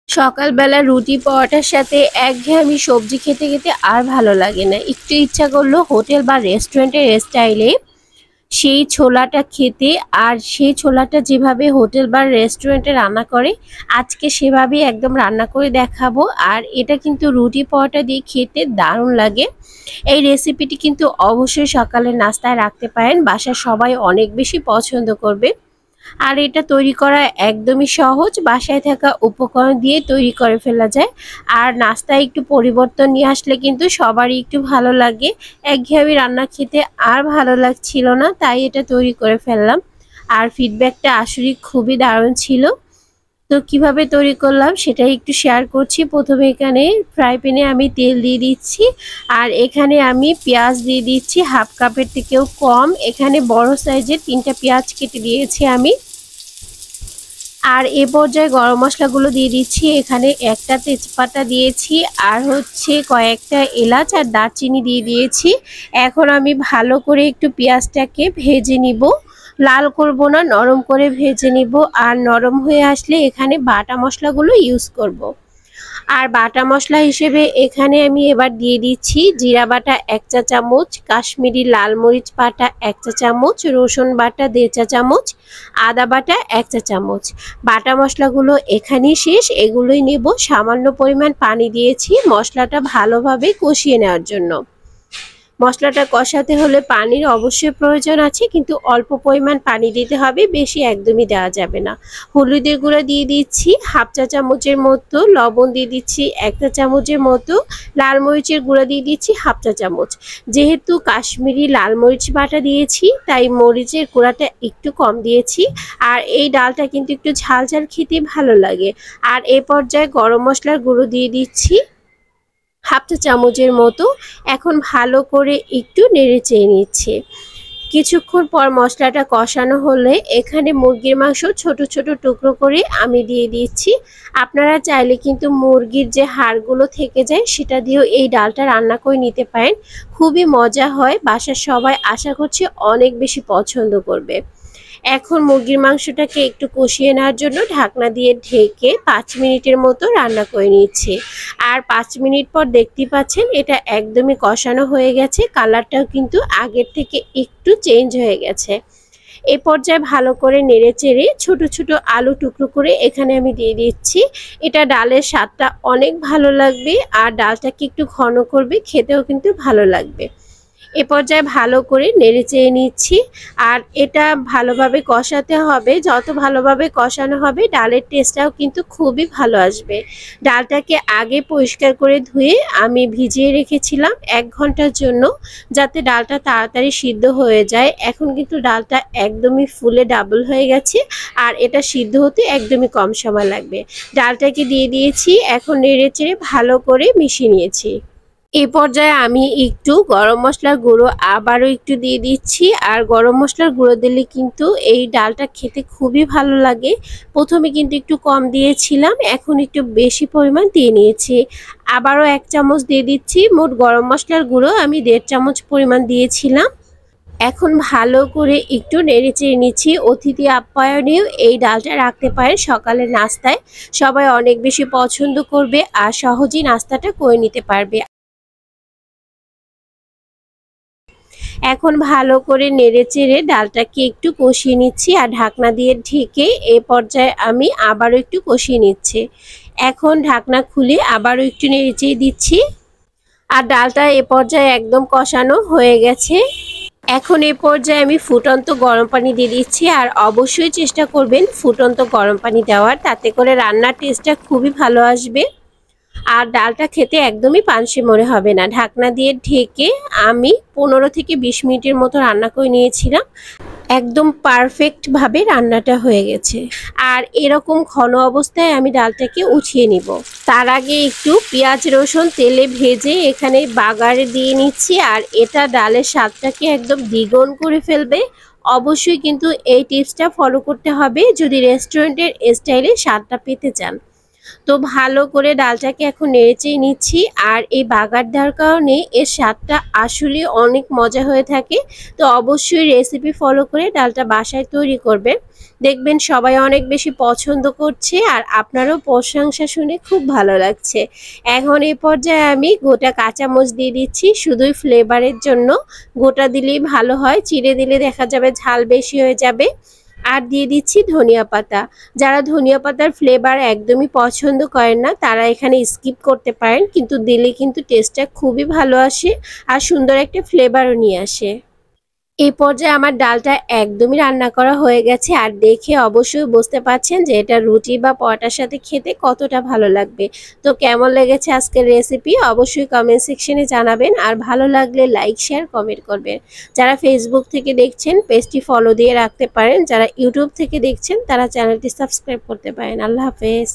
সকালবেলা রুটি পরোটার সাথে একঘেয়েমি সবজি খেতে খেতে আর ভালো লাগে না। একটু ইচ্ছা করলো হোটেল বা রেস্টুরেন্টের স্টাইলে সেই ছোলাটা খেতে। আর সেই ছোলাটা যেভাবে হোটেল বা রেস্টুরেন্টে রান্না করে আজকে সেভাবেই একদম রান্না করে দেখাবো। আর এটা কিন্তু রুটি পরোটা দিয়ে খেতে দারুণ লাগে। এই রেসিপিটি কিন্তু অবশ্যই সকালের নাস্তায় রাখতে পারেন, বাসার সবাই অনেক বেশি পছন্দ করবে। আর এটা তৈরি করা একদমই সহজ, বাসায় থাকা উপকরণ দিয়ে তৈরি করে ফেলা যায়। আর নাস্তায় একটু পরিবর্তন নিয়ে আসলে কিন্তু সবারই একটু ভালো লাগে। একঘেয়েমি রান্না খেতে আর ভালো লাগছিল না, তাই এটা তৈরি করে ফেললাম। আর ফিডব্যাকটা আসলে খুবই দারুণ ছিল। তো কিভাবে তৈরি করলাম সেটাই একটু শেয়ার করছি। প্রথমে এখানে ফ্রাই প্যানে আমি তেল দিয়ে দিচ্ছি, আর এখানে আমি পেঁয়াজ দিয়ে দিচ্ছি হাফ কাপের থেকেও কম। এখানে বড় সাইজের 3টা পেঁয়াজ কেটে দিয়েছি আমি। আর এ পর্যায়ে গরম মশলাগুলো দিয়ে দিচ্ছি। এখানে একটা তেজপাতা দিয়েছি, আর হচ্ছে কয়েকটা এলাচ আর দারচিনি দিয়ে দিয়েছি। এখন আমি ভালো করে একটু পেঁয়াজটাকে ভেজে নিব, লাল করব না, নরম করে ভেজে নিব। আর নরম হয়ে আসলে এখানে বাটা মশলাগুলো ইউজ করব। আর বাটা মশলা হিসেবে এখানে আমি এবার দিয়ে দিচ্ছি জিরা বাটা 1 চা চামচ, কাশ্মীরি লাল মরিচ বাটা 1 চা চামচ, রসুন বাটা 1.5 চা চামচ, আদা বাটা 1 চা চামচ। বাটা মশলাগুলো এখানেই শেষ, এগুলোই নেব। সামান্য পরিমাণ পানি দিয়েছি মশলাটা ভালোভাবে কষিয়ে নেওয়ার জন্য। মশলাটা কষাতে হলে পানির অবশ্যই প্রয়োজন আছে, কিন্তু অল্প পরিমাণ পানি দিতে হবে, বেশি একদমই দেওয়া যাবে না। হলুদের গুঁড়া দিয়ে দিচ্ছি হাফ চা চামচের মতো, লবণ দিয়ে দিচ্ছি 1 চা চামচের মতো, লাল মরিচের গুঁড়া দিয়ে দিচ্ছি হাফ চা চামচ। যেহেতু কাশ্মীরি লাল মরিচ বাটা দিয়েছি তাই মরিচের গুঁড়াটা একটু কম দিয়েছি। আর এই ডালটা কিন্তু একটু ঝাল ঝাল খেতে ভালো লাগে। আর এ পর্যায়ে গরম মশলার গুঁড়ো দিয়ে দিচ্ছি হাফ চা চামচের মতো। এখন ভালো করে একটু নেড়ে চেড়ে নিচ্ছে। কিছুক্ষণ পর মশলাটা কষানো হলে এখানে মুরগির মাংস ছোট ছোট টুকরো করে আমি দিয়ে দিচ্ছি। আপনারা চাইলে কিন্তু মুরগির যে হাড়গুলো থেকে যায় সেটা দিয়েও এই ডালটা রান্না করে নিতে পারেন। খুবই মজা হয়, বাসার সবাই আশা করছি অনেক বেশি পছন্দ করবে। এখন মুরগির মাংসটাকে একটু কষিয়ে নেওয়ার জন্য ঢাকনা দিয়ে ঢেকে 5 মিনিটের মতো রান্না করে নিচ্ছি। আর 5 মিনিট পর দেখতেই পাচ্ছেন এটা একদমই কষানো হয়ে গেছে, কালারটাও কিন্তু আগের থেকে একটু চেঞ্জ হয়ে গেছে। এ পর্যায়ে ভালো করে নেড়ে চেড়ে ছোট ছোট আলু টুকরো করে এখানে আমি দিয়ে দিচ্ছি। এটা ডালের স্বাদটা অনেক ভালো লাগবে, আর ডালটাকে একটু ঘন করবে, খেতেও কিন্তু ভালো লাগবে। এ পর্যায়ে ভালো করে নেড়ে চেড়ে নিচ্ছি। আর এটা ভালোভাবে কষাতে হবে, যত ভালোভাবে কষানো হবে ডালের টেস্টটাও কিন্তু খুবই ভালো আসবে। ডালটাকে আগে পরিষ্কার করে ধুয়ে আমি ভিজিয়ে রেখেছিলাম 1 ঘন্টার জন্য, যাতে ডালটা তাড়াতাড়ি সিদ্ধ হয়ে যায়। এখন কিন্তু ডালটা একদমই ফুলে ডাবল হয়ে গেছে, আর এটা সিদ্ধ হতে একদমই কম সময় লাগবে। ডালটাকে দিয়ে দিয়েছি, এখন নেড়ে চেড়ে ভালো করে মিশিয়ে নিয়েছি। এই পর্যায়ে আমি একটু গরম মশলার গুঁড়ো আবারও একটু দিয়ে দিচ্ছি। আর গরম মশলার গুঁড়ো দিলে কিন্তু এই ডালটা খেতে খুবই ভালো লাগে। প্রথমে কিন্তু একটু কম দিয়েছিলাম, এখন একটু বেশি পরিমাণ দিয়ে নিয়েছি। আবারও 1 চামচ দিয়ে দিচ্ছি। মোট গরম মশলার গুঁড়ো আমি 1.5 চামচ পরিমাণ দিয়েছিলাম। এখন ভালো করে একটু নেড়ে চেড়ে নিচ্ছি। অতিথি আপ্যায়নেও এই ডালটা রাখতে পারে সকালের নাস্তায়, সবাই অনেক বেশি পছন্দ করবে আর সহজেই নাস্তাটা করে নিতে পারবে। এখন ভালো করে নেড়েচেড়ে ডালটাকে একটু কষিয়ে নিচ্ছি, আর ঢাকনা দিয়ে ঢেকে এ পর্যায়ে আমি আবারও একটু কষিয়ে নিচ্ছি। এখন ঢাকনা খুলে আবারও একটু নেড়েচেড়ে দিচ্ছি। আর ডালটা এ পর্যায়ে একদম কষানো হয়ে গেছে। এখন এ পর্যায়ে আমি ফুটন্ত গরম পানি দিয়ে দিচ্ছি। আর অবশ্যই চেষ্টা করবেন ফুটন্ত গরম পানি দেওয়ার, তাতে করে রান্নার টেস্টটা খুবই ভালো আসবে। আর ডালটা খেতে একদমই পানসে মনে হবে না। ঢাকনা দিয়ে ঢেকে আমি 15 থেকে 20 মিনিটের মতো রান্না করে নিয়েছিলাম। একদম পারফেক্ট ভাবে রান্নাটা হয়ে গেছে। আর এরকম ঘন অবস্থায় আমি ডালটাকে উঠিয়ে নিব। তার আগে একটু পেঁয়াজ রসুন তেলে ভেজে এখানে বাগারে দিয়ে নিচ্ছি। আর এটা ডালের স্বাদটাকে একদম দ্বিগুণ করে ফেলবে। অবশ্যই কিন্তু এই টিপসটা ফলো করতে হবে যদি রেস্টুরেন্টের স্টাইলে স্বাদটা পেতে চান। তো ভালো করে ডালটাকে এখন নেড়েচেড়ে নিচ্ছি। আর এই বাগার দেওয়ার কারণে এর স্বাদটা আসলে অনেক মজা হয়ে থাকে। তো অবশ্যই রেসিপি ফলো করে ডালটা বাসায় তৈরি করবেন, দেখবেন সবাই অনেক বেশি পছন্দ করছে আর আপনারও প্রশংসা শুনে খুব ভালো লাগছে। এখন এই পর্যায়ে আমি গোটা কাঁচামরিচ দিয়ে দিচ্ছি শুধুই ফ্লেভারের জন্য। গোটা দিলেই ভালো হয়, চিড়ে দিলে দেখা যাবে ঝাল বেশি হয়ে যাবে। আর দিয়ে দিচ্ছি ধনিয়া পাতা। যারা ধনিয়া পাতার ফ্লেভার একদমই পছন্দ করেন না তারা এখানে স্কিপ করতে পারেন, কিন্তু দিলে কিন্তু টেস্টটা খুবই ভালো আসে আর সুন্দর একটা ফ্লেভারও নিয়ে আসে। এই পর্যায়ে আমার ডালটা একদমই রান্না করা হয়ে গেছে আর দেখে অবশ্যই বুঝতে পারছেন যে এটা রুটি বা পরোটার সাথে খেতে কতটা ভালো লাগবে। তো কেমন লেগেছে আজকের রেসিপি অবশ্যই কমেন্ট সেকশনে জানাবেন, আর ভালো লাগলে লাইক শেয়ার কমেন্ট করবেন। যারা ফেসবুক থেকে দেখছেন পেজটি ফলো দিয়ে রাখতে পারেন, যারা ইউটিউব থেকে দেখছেন তারা চ্যানেলটি সাবস্ক্রাইব করতে পারেন। আল্লাহ হাফেজ।